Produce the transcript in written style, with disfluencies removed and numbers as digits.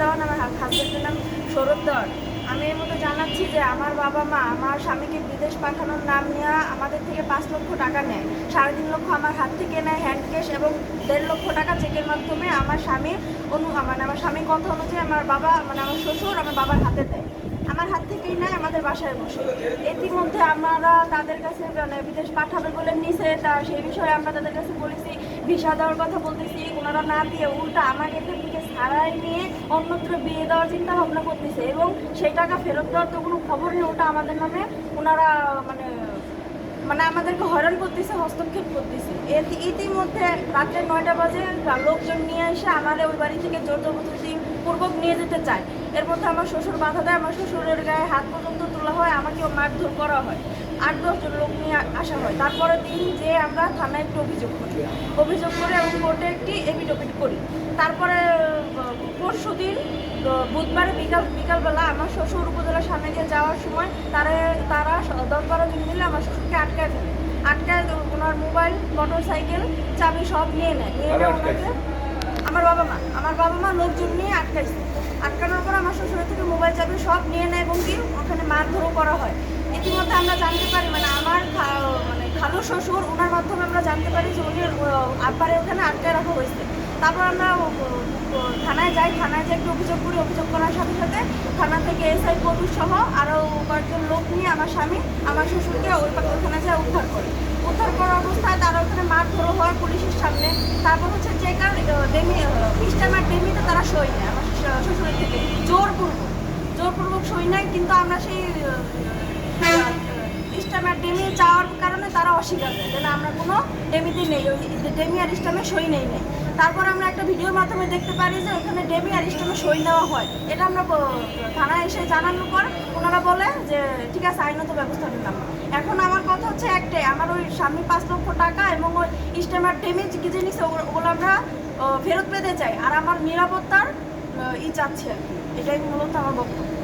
দেওয়ান, আমার হাজবেন্ডের নাম সৌরভ দেওয়ান। আমি এর মধ্যে জানাচ্ছি যে আমার বাবা মা আমার স্বামীকে বিদেশ পাঠানোর নাম নিয়ে আমাদের থেকে 5 লক্ষ টাকা নেয়, 3.5 লক্ষ আমার হাত থেকে নেয় হ্যান্ড ক্যাশ, এবং 1.5 লক্ষ টাকা চেকের মাধ্যমে আমার স্বামী আমার স্বামীর কথা অনুযায়ী আমার বাবা আমার শ্বশুর আমার বাবার হাতে দেয়, আমার হাত থেকেই নেয় আমাদের বাসায় বসে। ইতিমধ্যে আমরা তাদের কাছে বিদেশ পাঠাবে বলে নিছে, তা সেই বিষয়ে আমরা তাদের কাছে বলেছি, ভিসা দেওয়ার কথা বলতেছি, ওনারা না দিয়ে উল্টা আমাকে এখান থেকে ছাড়াই নিয়ে অন্যত্র বিয়ে দেওয়ার চিন্তা ভাবনা করতেছে, এবং সেই টাকা ফেরত দেওয়ার তো কোনো খবর নেই। ওটা আমাদের নামে ওনারা আমাদেরকে হয়রান করতেছে, হস্তক্ষেপ করতেছে। ইতিমধ্যে রাত্রে 9টা বাজে লোকজন নিয়ে এসে আমাদের ওই বাড়ি থেকে জোর জবরদস্তি পূর্বক নিয়ে যেতে চায়। এর মধ্যে আমার শ্বশুর বাধা দেয়, আমার শ্বশুরের গায়ে হাত পর্যন্ত তোলা হয়, আমাকেও মারধর করা হয়, 8-10 জন লোক নিয়ে আসা হয়। তারপরে দিন যে আমরা থানায় একটু অভিযোগ করে এবং কোর্টে একটি এফিডেভিট করি। তারপরে পরশু দিন বুধবার বিকালবেলা আমার শ্বশুর উপজেলার সামনে দিয়ে যাওয়ার সময় তারা 10-12 জন মিলে আমার শ্বশুরকে আটকায় ওনার মোবাইল, মোটরসাইকেল, চাবি সব নিয়ে নেয়। ওনাকে আমার বাবা মা লোকজন নিয়ে আটকানোর পর আমার শ্বশুরের থেকে মোবাইল, চাবি সব নিয়ে নেয় এবং কি ওখানে মারধরও করা হয়। ইতিমধ্যে আমরা জানতে পারি আমার খালু শ্বশুর, ওনার মাধ্যমে আমরা জানতে পারি যে উনি আব্বারে ওখানে আটকায় রাখা হয়েছে। তারপর আমরা থানায় যাই, একটু অভিযোগ করি। অভিযোগ করার সাথে সাথে থানা থেকে এসআই কবির সহ আরও কয়েকজন লোক নিয়ে আমার স্বামী আমার শ্বশুরকে ওইখানে যায় উদ্ধার করার অবস্থায় তারা ওখানে মারধরও হয় পুলিশের সামনে। তারপর হচ্ছে যে কারণ ইস্টামার ডেমিতে তারা সই নেয় আমার শ্বশুরের থেকে, জোরপূর্বক সই নেয়, কিন্তু আমরা সেই ইস্টামার ডেমি চাওয়ার কারণে তারা অস্বীকার করে যে না, আমরা কোনো ডেমিতে নেই, ওই ডেমি আর ইস্টামে সই নেই। তারপর আমরা একটা ভিডিওর মাধ্যমে দেখতে পারি যে ওখানে ডেমি আর ইস্টামে সই নেওয়া হয়। এটা আমরা থানায় এসে জানানোর পর ওনারা বলে যে ঠিক আছে, আইনত ব্যবস্থা নিলাম। এখন আমার কথা হচ্ছে একটাই, আমার ওই স্বামী 5 লক্ষ টাকা এবং ওই ইস্টামার ডেমি কি জিনিস ওগুলো আমরা ফেরত পেতে চাই, আর আমার নিরাপত্তার চাচ্ছি আর কি। এটাই মূলত আমার বক্তব্য।